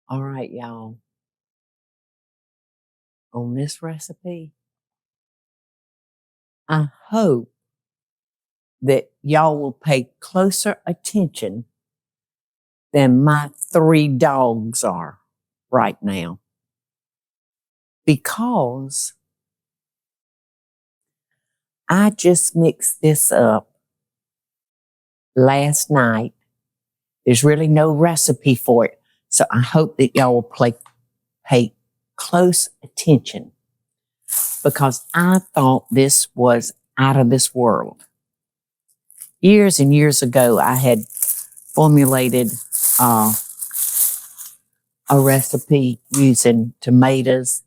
All right, y'all. On this recipe, I hope that y'all will pay closer attention than my 3 dogs are right now. Because I just mixed this up last night. There's really no recipe for it. So I hope that y'all will pay close attention, because I thought this was out of this world. Years and years ago, I had formulated a recipe using tomatoes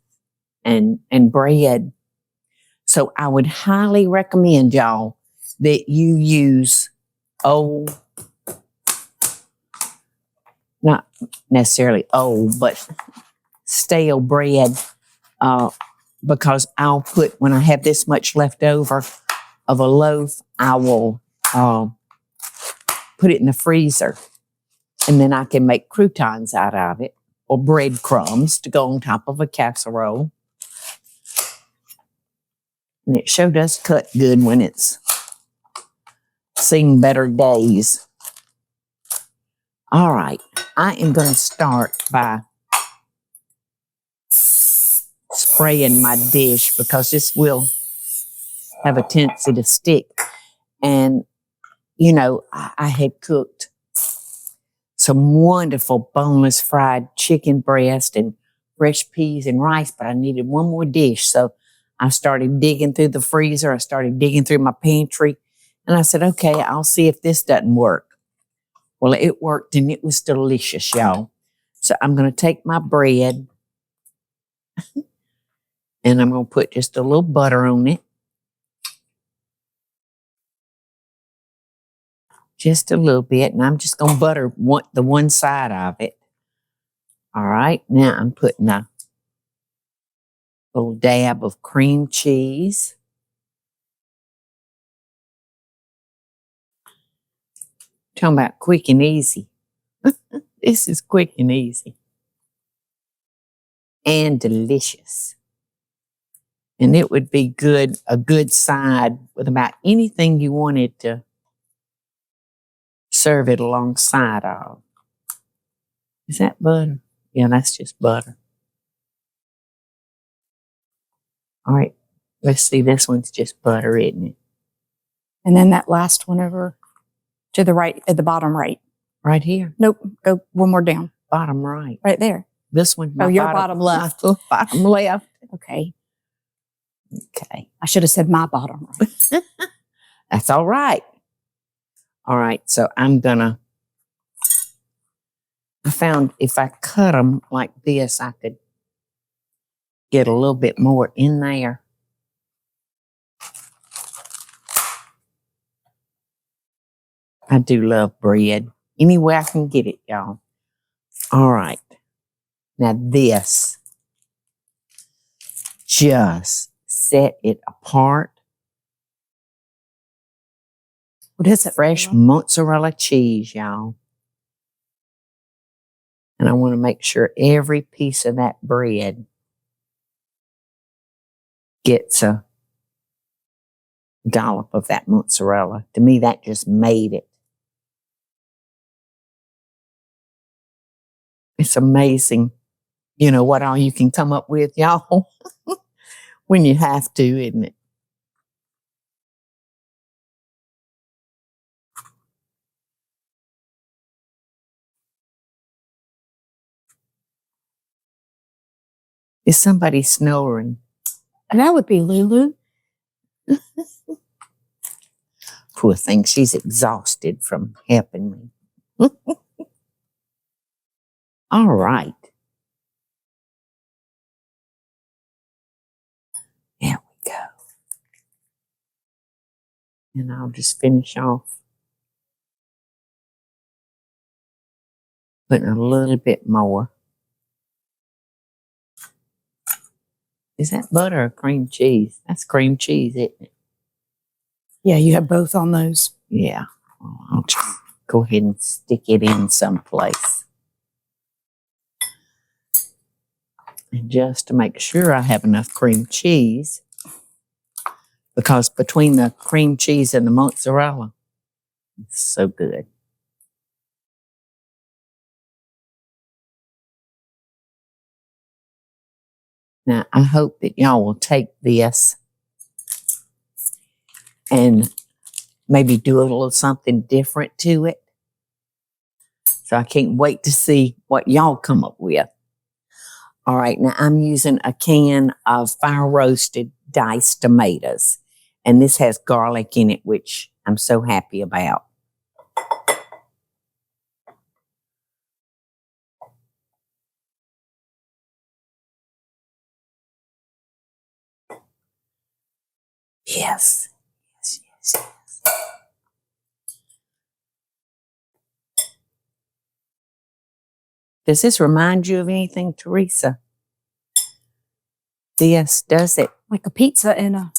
and bread. So I would highly recommend y'all that you use old, not necessarily old, but stale bread, because I'll put, when I have this much left over of a loaf, I will put it in the freezer, and then I can make croutons out of it, or breadcrumbs to go on top of a casserole. And it sure does cut good when it's seen better days. All right, I am going to start by spraying my dish, because this will have a tendency to stick. And, you know, I had cooked some wonderful boneless fried chicken breast and fresh peas and rice, but I needed one more dish. So I started digging through the freezer. I started digging through my pantry. And I said, okay, I'll see if this doesn't work. Well, it worked, and it was delicious, y'all. So I'm going to take my bread and I'm going to put just a little butter on it. Just a little bit. And I'm just going to butter the one side of it. All right. Now I'm putting a little dab of cream cheese. Talking about quick and easy. This is quick and easy. And delicious. And it would be good, a good side with about anything you wanted to serve it alongside of. Is that butter? Yeah, that's just butter. All right, let's see. This one's just butter, isn't it? And then that last one over to the right, at the bottom right. Right here. Nope, go one more down. Bottom right. Right there. This one. Oh, your bottom left. Bottom left. Okay. Okay. I should have said my bottom right. That's all right. All right, so I'm gonna, I found if I cut them like this, I could get a little bit more in there. I do love bread. Any way I can get it, y'all. All right. Now this, just set it apart. What is it? Fresh mozzarella cheese, y'all. And I want to make sure every piece of that bread gets a dollop of that mozzarella. To me, that just made it. It's amazing, you know, what all you can come up with, y'all, when you have to, isn't it? Is somebody snoring? That would be Lulu. Poor thing, she's exhausted from helping me. All right. There we go. And I'll just finish off putting a little bit more. Is that butter or cream cheese? That's cream cheese, isn't it? Yeah, you have both on those. Yeah. Well, I'll just go ahead and stick it in someplace. And just to make sure I have enough cream cheese, because between the cream cheese and the mozzarella, it's so good. Now, I hope that y'all will take this and maybe do a little something different to it. So I can't wait to see what y'all come up with. All right, now I'm using a can of fire roasted diced tomatoes. And this has garlic in it, which I'm so happy about. Yes, yes, yes, yes. Does this remind you of anything, Teresa? Yes, does it? Like a pizza in a...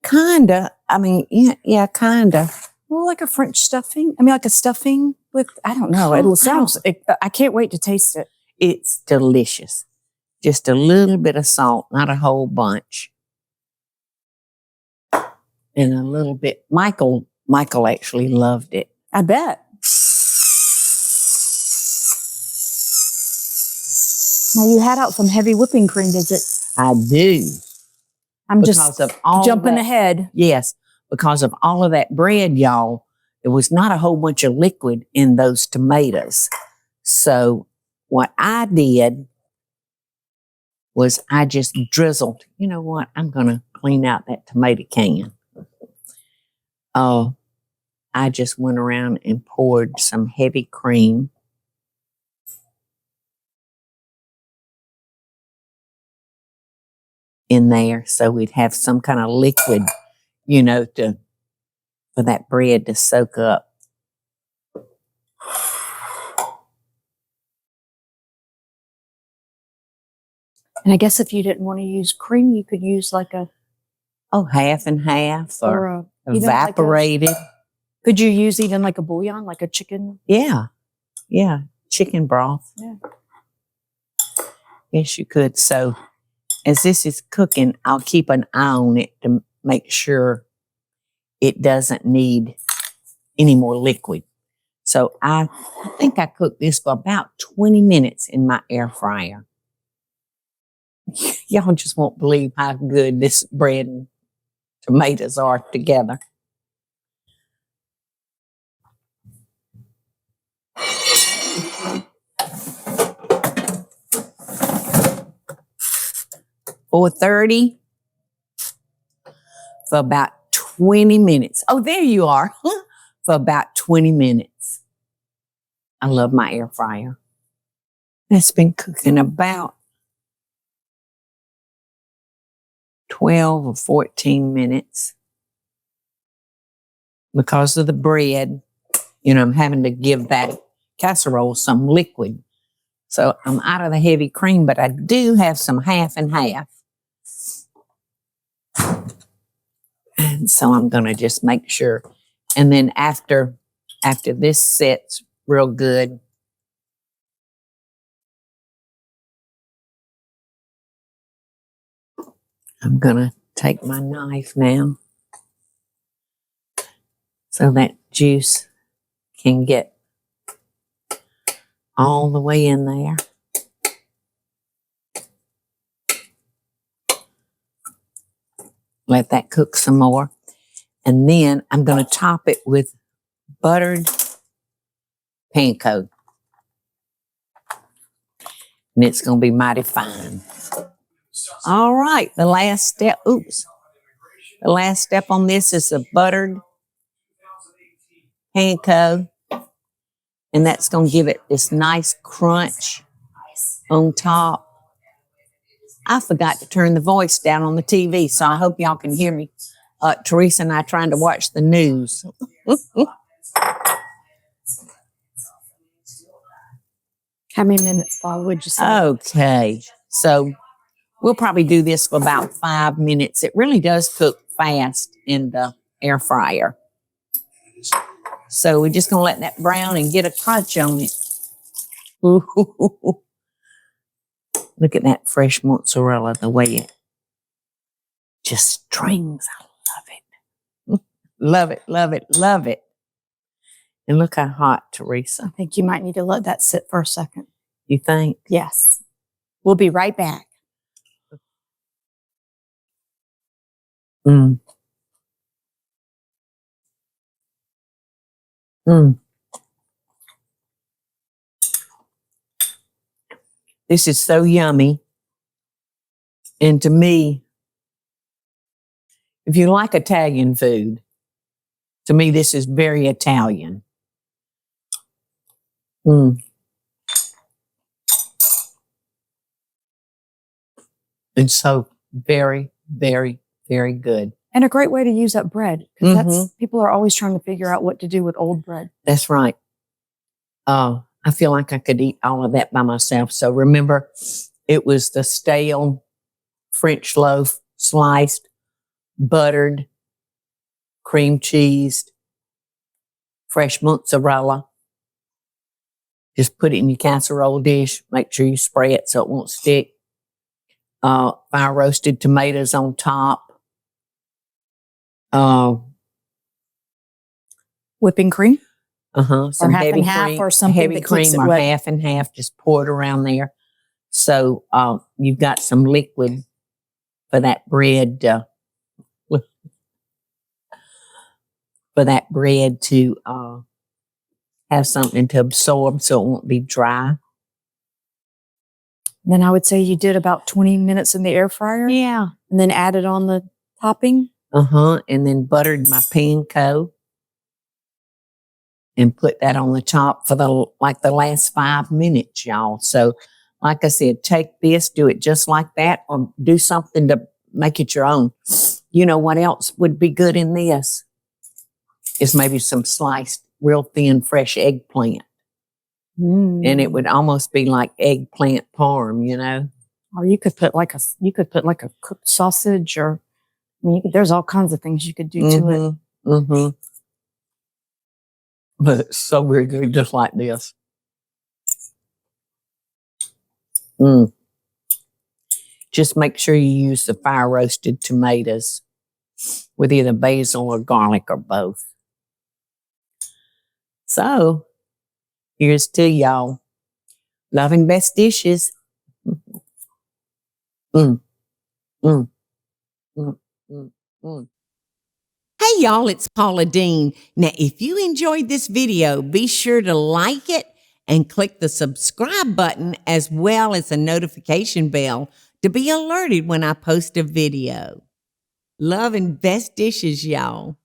Kinda. I mean, yeah, kinda. Well, like a French stuffing. I mean, like a stuffing with, I don't know. It sounds, I can't wait to taste it. It's delicious. Just a little bit of salt, not a whole bunch. And a little bit. Michael actually loved it. I bet. Now, you had out some heavy whipping cream, is it? I do. I'm because just of all jumping that, ahead. Yes, because of all of that bread, y'all. There was not a whole bunch of liquid in those tomatoes. So what I did was I just drizzled. You know what? I'm going to clean out that tomato can. I just went around and poured some heavy cream in there so we'd have some kind of liquid, for that bread to soak up. And I guess if you didn't want to use cream, you could use like a... half and half or evaporated. Could you use even like a bouillon, like a chicken? Yeah, chicken broth. Yeah. Yes, you could. So as this is cooking, I'll keep an eye on it to make sure it doesn't need any more liquid. So I think I cooked this for about 20 minutes in my air fryer. Y'all just won't believe how good this bread and tomatoes are together. $4.30 for about 20 minutes. Oh, there you are. For about 20 minutes. I love my air fryer. It's been cooking about 12 or 14 minutes. Because of the bread, I'm having to give that casserole some liquid. So I'm out of the heavy cream, but I do have some half and half. And so I'm going to just make sure. And then after this sets real good, I'm going to take my knife now so that juice can get all the way in there. Let that cook some more. And then I'm going to top it with buttered panko. And it's going to be mighty fine. All right, the last step. The last step on this is the buttered panko. And that's going to give it this nice crunch on top. I forgot to turn the voice down on the TV, so I hope y'all can hear me. Teresa and I trying to watch the news. How many minutes, Paula, would you say? Okay, so we'll probably do this for about 5 minutes. It really does cook fast in the air fryer. So we're just going to let that brown and get a crunch on it. Ooh. Look at that fresh mozzarella, the way it just strings. I love it. Love it, love it, love it. And look how hot, Teresa. I think you might need to let that sit for a second. You think? Yes. We'll be right back. Mm. Mm. This is so yummy. And to me, if you like Italian food, to me, this is very Italian. Mm. It's so very, very, very good. And a great way to use up bread. Because that's people are always trying to figure out what to do with old bread. That's right. I feel like I could eat all of that by myself. So remember, it was the stale French loaf, sliced, buttered, cream cheesed, fresh mozzarella. Just put it in your casserole dish. Make sure you spray it so it won't stick. Fire roasted tomatoes on top. Whipping cream? Some or half heavy and half cream, or something heavy that keeps cream it or wet. half and half. Just pour it around there. So you've got some liquid for that bread. For that bread to have something to absorb, so it won't be dry. Then I would say you did about 20 minutes in the air fryer. Yeah. And then added on the topping. And then buttered my panko. And put that on the top for the last 5 minutes, y'all. So, like I said, take this, do it just like that, or do something to make it your own. You know what else would be good in this? Is maybe some sliced, real thin, fresh eggplant. And it would almost be like eggplant parm, you know? Or you could put like a cooked sausage, or I mean, there's all kinds of things you could do to it. But it's so very good, just like this. Just make sure you use the fire roasted tomatoes with either basil or garlic or both. So, here's to y'all. Loving best dishes. Hey y'all, it's Paula Deen. Now, if you enjoyed this video, be sure to like it and click the subscribe button as well as the notification bell to be alerted when I post a video. Love and best dishes, y'all.